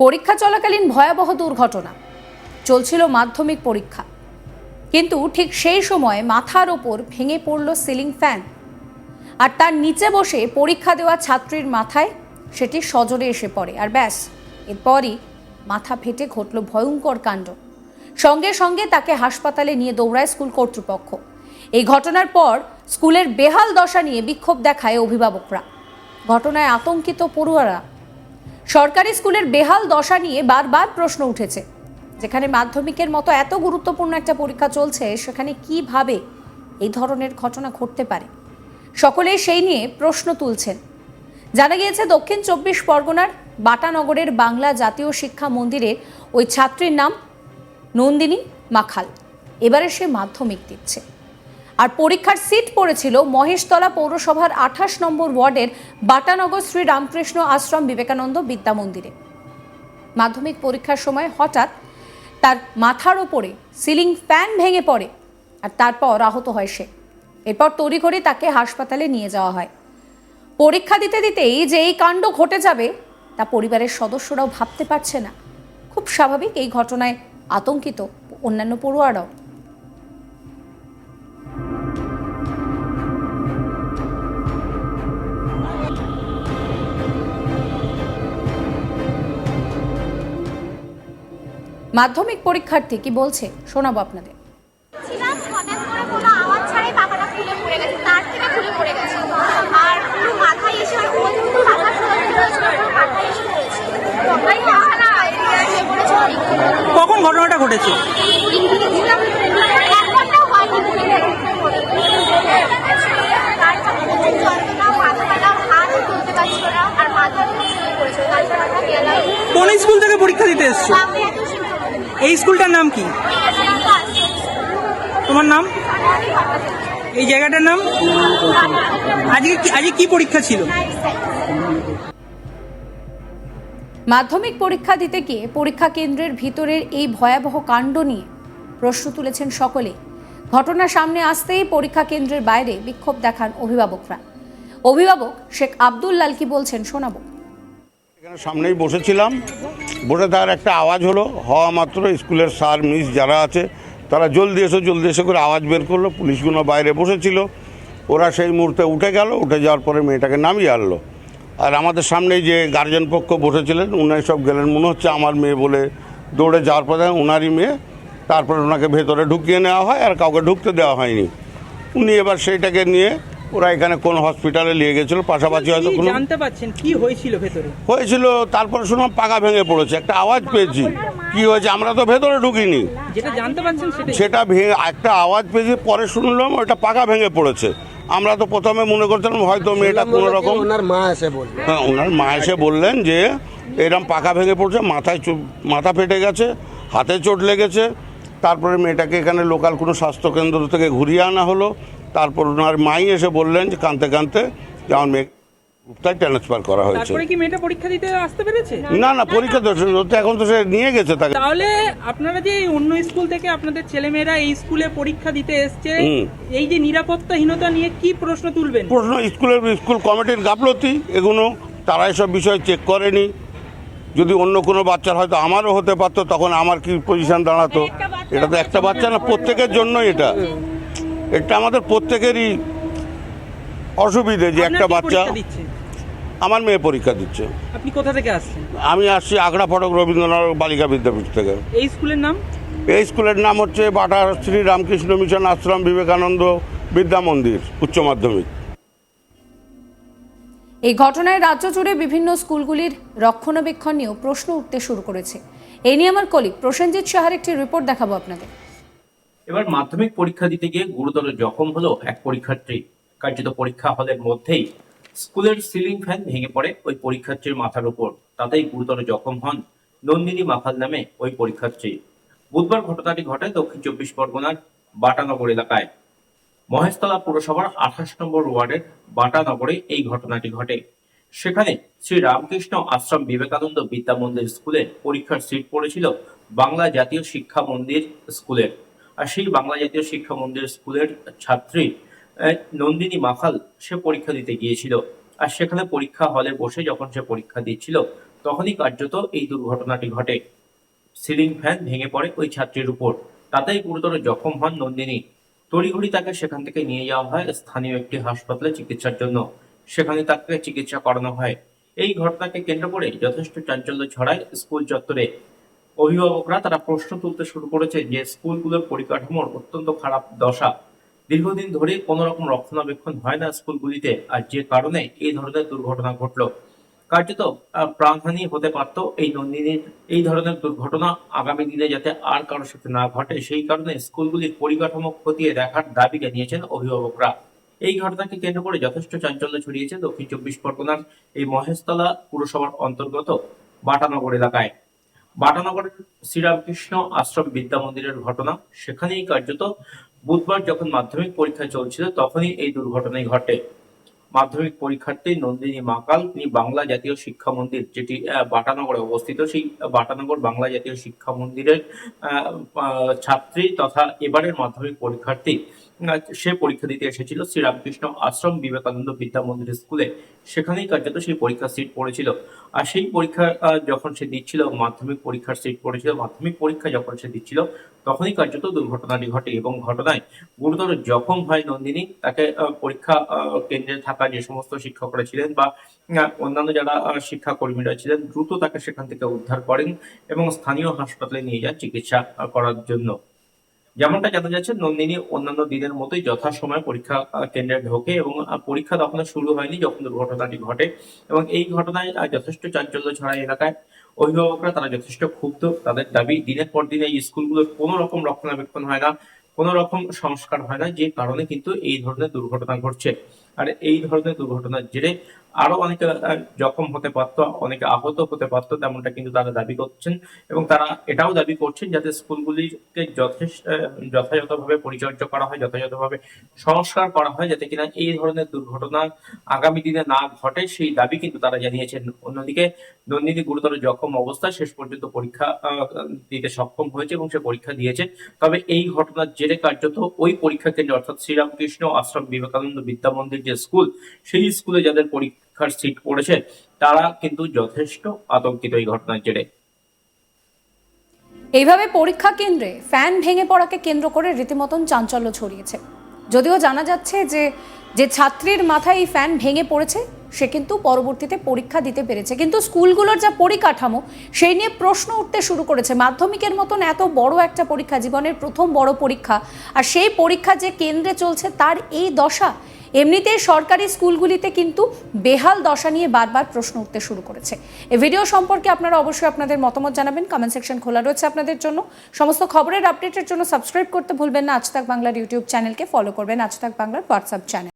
পরীক্ষা চলাকালীন ভয়াবহ দুর্ঘটনা। চলছিল মাধ্যমিক পরীক্ষা, কিন্তু ঠিক সেই সময় মাথার ওপর ভেঙে পড়ল সিলিং ফ্যান, আর তার নিচে বসে পরীক্ষা দেওয়া ছাত্রীর মাথায় সেটি সজোরে এসে পড়ে। আর ব্যাস, এরপরই মাথা ফেটে ঘটল ভয়ঙ্কর কাণ্ড। সঙ্গে সঙ্গে তাকে হাসপাতালে নিয়ে দৌড়ায় স্কুল কর্তৃপক্ষ। এই ঘটনার পর স্কুলের বেহাল দশা নিয়ে বিক্ষোভ দেখায় অভিভাবকরা। ঘটনায় আতঙ্কিত পড়ুয়ারা। সরকারি স্কুলের বেহাল দশা নিয়ে বারবার প্রশ্ন উঠেছে, যেখানে মাধ্যমিকের মতো এত গুরুত্বপূর্ণ একটা পরীক্ষা চলছে, সেখানে কিভাবে এই ধরনের ঘটনা ঘটতে পারে। সকলেই সেই নিয়ে প্রশ্ন তুলছেন। জানা গিয়েছে, দক্ষিণ 24 পরগনার বাটানগরের বাংলা জাতীয় শিক্ষা মন্দিরের ওই ছাত্রীর নাম নন্দিনী মাখাল। এবারে সে মাধ্যমিক দিচ্ছে, আর পরীক্ষার সিট পড়েছিল মহেশতলা পৌরসভার 28 নম্বর ওয়ার্ডের বাটানগর শ্রী রামকৃষ্ণ আশ্রম বিবেকানন্দ বিদ্যা মন্দিরে। মাধ্যমিক পরীক্ষার সময় হঠাৎ তার মাথার ওপরে সিলিং ফ্যান ভেঙে পড়ে, আর তারপর আহত হয় সে। এরপর তড়িঘড়ি তাকে হাসপাতালে নিয়ে যাওয়া হয়। পরীক্ষা দিতে দিতেই যে এই কাণ্ড ঘটে যাবে তা পরিবারের সদস্যরাও ভাবতে পারছে না। খুব স্বাভাবিক, এই ঘটনায় আতঙ্কিত অন্যান্য পড়ুয়ারাও। মাধ্যমিক পরীক্ষার্থী কি বলছে শোনাবো আপনাদের। হঠাৎ করে কোনো আওয়াজ ছাড়াই পাখাটা খুলে পড়ে গেছে, তার থেকে খুলে পড়ে গেছে, আর পুরো মাথায় এসে অতিরিক্ত পাখা ঝুলানো হয়েছিল, পুরো মাথায় এসে পড়েছে। সবাই পাখাটা এসে পড়েছে। কখন ঘটনাটা ঘটেছে? এক ঘন্টাও হয়নি। যন্ত্রণা, মাথা ব্যথা, হাত তুলতে পারছিল না, আর মাথার উপর শুয়ে পড়েছিল। তারপর আমরা গেলাম। কোন স্কুল থেকে পরীক্ষা দিতে এসছো? আমি এত শিখতে এই স্কুলটার নাম কি? তোমার নাম? এই জায়গাটার নাম? আজকে কি পরীক্ষা ছিল? মাধ্যমিক পরীক্ষা দিতে গিয়ে পরীক্ষা কেন্দ্রের ভিতরের এই ভয়াবহ কাণ্ড নিয়ে প্রশ্ন তুলেছেন সকলে। ঘটনা সামনে আসতেই পরীক্ষা কেন্দ্রের বাইরে বিক্ষোভ দেখান অভিভাবকরা। অভিভাবক শেখ আব্দুল্লাল কি বলছেন শোনাবো। এখানে সামনেই বসেছিলাম, বসে তার একটা আওয়াজ হলো। হওয়া মাত্র স্কুলের স্যার মিস যারা আছে তারা জলদি এসে করে আওয়াজ বের করলো। পুলিশগুলো বাইরে বসেছিল, ওরা সেই মুহূর্তে উঠে গেল। উঠে যাওয়ার পরে মেয়েটাকে নামিয়ে আনলো। আর আমাদের সামনেই যে গার্জেন পক্ষ বসেছিলেন উনাই সব গেলেন, মনে হচ্ছে আমার মেয়ে বলে দৌড়ে যাওয়ার পরে উনারই মেয়ে। তারপরে ওনাকে ভেতরে ঢুকিয়ে নেওয়া হয়, আর কাউকে ঢুকতে দেওয়া হয়নি। উনি এবার সেইটাকে নিয়ে ওরা এখানে কোন হসপিটালে নিয়ে গেছিল, পাশাপাশি হয়তো কোনো জানতে পারছেন কি হয়েছিল ভেতরে? হয়েছিল। তারপরে শুনলাম পাকা ভেঙে পড়েছে, একটা আওয়াজ পেয়েছি। কি হয়েছে আমরা তো ভেতরে ঢুকিনি, যেটা জানতে পারছেন সেটা ভেঙে একটা আওয়াজ পেয়েছি। পরে শুনলাম ওটা পাকা ভেঙে পড়েছে। আমরা তো প্রথমে মনে করছিলাম হয়তো মেয়েটা কোনো রকম, ওনার মা এসে বললেন, হ্যাঁ ওনার মা এসে বললেন যে এরকম পাকা ভেঙে পড়ছে, মাথা ফেটে গেছে, হাতে চোট লেগেছে। তারপরে মেয়েটাকে এখানে লোকাল কোনো স্বাস্থ্যকেন্দ্র থেকে ঘুরিয়ে আনা হলো। তারপর ওনার মাই এসে বললেন যে কাঁদতে কাঁদতে যে আমার মেয়ে ট্রান্সফার করা হয়েছে। তারপরে কি মেয়েটা পরীক্ষা দিতে আসতে পেরেছে? না পরীক্ষা তো এখন তো সে নিয়ে গেছে তাকে। তাহলে আপনারা যে অন্য স্কুল থেকে আপনাদের ছেলেমেয়েরা এই স্কুলে পরীক্ষা দিতে এসছে, এই যে নিরাপত্তাহীনতা নিয়ে কি প্রশ্ন তুলবেন? প্রশ্ন স্কুল কমিটির গাফলতি, এগুলো তারা এসব বিষয় চেক করেনি। যদি অন্য কোনো বাচ্চার হয়তো আমারও হতে পারতো, তখন আমার কি পজিশন দাঁড়াতো? এটা তো একটা বাচ্চা না, প্রত্যেকের জন্য এটা আমাদের প্রত্যেকেরই অসুবিধে যে একটা বাচ্চা। আমার মেয়ে পরীক্ষা দিচ্ছে। আপনি কোথা থেকে আসছেন? আমি আসছি আগ্রা ফটক রবীন্দ্রনাথ বালিকা বিদ্যাপীঠ থেকে। এই স্কুলের নাম? এই স্কুলের নাম হচ্ছে বাটা শ্রী রামকৃষ্ণ মিশন আশ্রম বিবেকানন্দ বিদ্যা মন্দির উচ্চ মাধ্যমিক। এই ঘটনায় রাজ্য জুড়ে বিভিন্ন স্কুলগুলির রক্ষণাবেক্ষণ নিয়েও প্রশ্ন উঠতে শুরু করেছে। এই নিয়ে আমার কলিগ প্রসেনজিৎ সাহার একটি রিপোর্ট দেখাবো আপনাদের। এবার মাধ্যমিক পরীক্ষা দিতে গিয়ে গুরুতর জখম হলো এক পরীক্ষার্থী। কার্যত পরীক্ষা হলের মধ্যেই স্কুলের সিলিং ফ্যান ভেঙে পড়ে ওই পরীক্ষার্থীর মাথার উপর। তাতেই গুরুতর জখম হন নন্দিনী মাখাল নামে ওই পরীক্ষার্থী। বুধবার ঘটনাটি ঘটে দক্ষিণ 24 পরগনার বাটানগর এলাকায়। মহেশতলা পৌরসভার 28 নম্বর ওয়ার্ডের বাটানগরে এই ঘটনাটি ঘটে। সেখানে শ্রী রামকৃষ্ণ আশ্রম বিবেকানন্দ বিদ্যা মন্দির স্কুলে পরীক্ষার সিট পড়েছিল বাংলা জাতীয় শিক্ষা মন্দির স্কুলের। আর সেই বাংলা জাতীয় শিক্ষা মন্দির স্কুলের ছাত্রী নন্দিনী মাখাল সে পরীক্ষা দিতে গিয়েছিল। আর সেখানে পরীক্ষা হলে বসে যখন সে পরীক্ষা দিচ্ছিল, তখনই কার্যত এই দুর্ঘটনাটি ঘটে। সিলিং ফ্যান ভেঙে পড়ে ওই ছাত্রীর উপর, তাতেই গুরুতর জখম হন নন্দিনী। তড়িঘড়ি তাকে সেখান থেকে নিয়ে যাওয়া হয় স্থানীয় একটি হাসপাতালে চিকিৎসার জন্য। সেখানে তাকে চিকিৎসা করানো হয়। এই ঘটনাকে কেন্দ্র করে যথেষ্ট চাঞ্চল্য ছড়ায় স্কুল চত্বরে। অভিভাবকরা তারা প্রশ্ন তুলতে শুরু করেছে যে স্কুলগুলোর পরিকাঠামোর অত্যন্ত খারাপ দশা। দীর্ঘদিন ধরে কোনো রকম রক্ষণাবেক্ষণ হয় না স্কুলগুলিতে, আর যে কারণে এই ধরনের দুর্ঘটনা ঘটলো। কার্যত প্রাণহানি হতে পারত এই নন্দিনীর। এই ধরনের দুর্ঘটনা আগামী দিনে যাতে আর কারোর সাথে না ঘটে, সেই কারণে স্কুলগুলির পরিকাঠামো খতিয়ে দেখার দাবি জানিয়েছেন অভিভাবকরা। এই ঘটনাকে কেন্দ্র করে যথেষ্ট চাঞ্চল্য ছড়িয়েছে দক্ষিণ চব্বিশ পরগনার এই মহেশতলা পুরসভার অন্তর্গত বাটানগর এলাকায়। বাটানগরের শ্রীরামকৃষ্ণ আশ্রম বিদ্যা মন্দিরের ঘটনা। সেখানেই কার্যত বুধবার যখন মাধ্যমিক পরীক্ষা চলছিল তখনই এই দুর্ঘটনাই ঘটে। মাধ্যমিক পরীক্ষার্থী নন্দিনী মাকাল, তিনি বাংলা জাতীয় শিক্ষা মন্দির, যেটি বাটানগরে অবস্থিত, সেই বাটানগর বাংলা জাতীয় শিক্ষা মন্দিরের ছাত্রী তথা এবারের মাধ্যমিক পরীক্ষার্থী। সে পরীক্ষা দিতে এসেছিল শ্রীরামকৃষ্ণ আশ্রম বিবেকানন্দ বিদ্যা মন্দির স্কুলে। সেখানেই কার্যত সেই পরীক্ষার সিট পড়েছিল। আর সেই পরীক্ষা যখন সে দিচ্ছিল, মাধ্যমিক পরীক্ষার সিট পড়েছিল, মাধ্যমিক পরীক্ষা যখন সে দিচ্ছিল তখনই কার্যত দুর্ঘটনাটি ঘটে এবং ঘটনায় গুরুতর জখম হয় নন্দিনী। তাকে পরীক্ষা কেন্দ্রে থাকা যে সমস্ত শিক্ষকরা ছিলেন বা অন্যান্য যারা শিক্ষা কর্মীরা ছিলেন দ্রুত তাকে সেখান থেকে উদ্ধার করেন এবং স্থানীয় হাসপাতালে নিয়ে যান চিকিৎসা করার জন্য। যেমনটা জানা যাচ্ছে, নন্দিনী অন্যান্য দিনের মতোই যথাসময়ে পরীক্ষা কেন্দ্রে ঢোকে এবং পরীক্ষা তখনও শুরু হয়নি যখন দুর্ঘটনাটি ঘটে এবং এই ঘটনায় যথেষ্ট চাঞ্চল্য ছড়ায় এলাকায়। অভিভাবকরা তারা যথেষ্ট ক্ষুব্ধ। তাদের দাবি, দিনের পর দিন এই স্কুলগুলোর কোনো রকম রক্ষণাবেক্ষণ হয় না, কোনো রকম সংস্কার হয় না, যে কারণে কিন্তু এই ধরনের দুর্ঘটনা ঘটছে। আর এই ধরনের দুর্ঘটনার জেরে আরো অনেকে জখম হতে পারত, অনেকে আহত হতে পারত, তেমনটা কিন্তু তারা দাবি করছেন এবং তারা এটাও দাবি করছেন যাতে স্কুলগুলিকে যথাযথভাবে পরিচর্যা করা হয়, যথাযথভাবে সংস্কার করা হয়, যাতে কিনা এই ধরনের দুর্ঘটনা আগামী দিনে না ঘটে, সেই দাবি কিন্তু তারা জানিয়েছেন। অন্যদিকে নন্দিনী গুরুতর জখম অবস্থায় শেষ পর্যন্ত পরীক্ষা দিতে সক্ষম হয়েছে এবং সে পরীক্ষা দিয়েছে। তবে এই ঘটনার জেরে কার্যত ওই পরীক্ষা কেন্দ্রে অর্থাৎ শ্রীরামকৃষ্ণ আশ্রম বিবেকানন্দ বিদ্যা মন্দির যে স্কুল, সেই স্কুলে যাদের পরীক্ষার সিট পড়েছে তারা কিন্তু যথেষ্ট আতঙ্কিত এই ঘটনার জেরে। এইভাবে পরীক্ষা কেন্দ্রে ফ্যান ভেঙে পড়াকে কেন্দ্র করে রীতিমতন চাঞ্চল্য ছড়িয়েছে। যদিও জানা যাচ্ছে যে ছাত্রীর মাথায় এই ফ্যান ভেঙে পড়েছে সে কিন্তু পরবর্তীতে পরীক্ষা দিতে পেরেছে, কিন্তু স্কুলগুলোর যা পরিকাঠামো সেই নিয়ে প্রশ্ন উঠতে শুরু করেছে। মাধ্যমিকের মতন এত বড় একটা পরীক্ষা, জীবনের প্রথম বড় পরীক্ষা, আর সেই পরীক্ষা যে কেন্দ্রে চলছে তার এই দশা। এমনিতেই সরকারি স্কুলগুলিতে কিন্তু বেহাল দশা নিয়ে বারবার প্রশ্ন উঠতে শুরু করেছে। এই ভিডিও সম্পর্কে আপনারা অবশ্যই আপনাদের মতামত জানাবেন, কমেন্ট সেকশন খোলা রয়েছে আপনাদের জন্য। সমস্ত খবরের আপডেটের জন্য সাবস্ক্রাইব করতে ভুলবেন না আজ তাক বাংলার ইউটিউব চ্যানেলকে, ফলো করবেন আজ তাক বাংলার হোয়াটসঅ্যাপ চ্যানেল।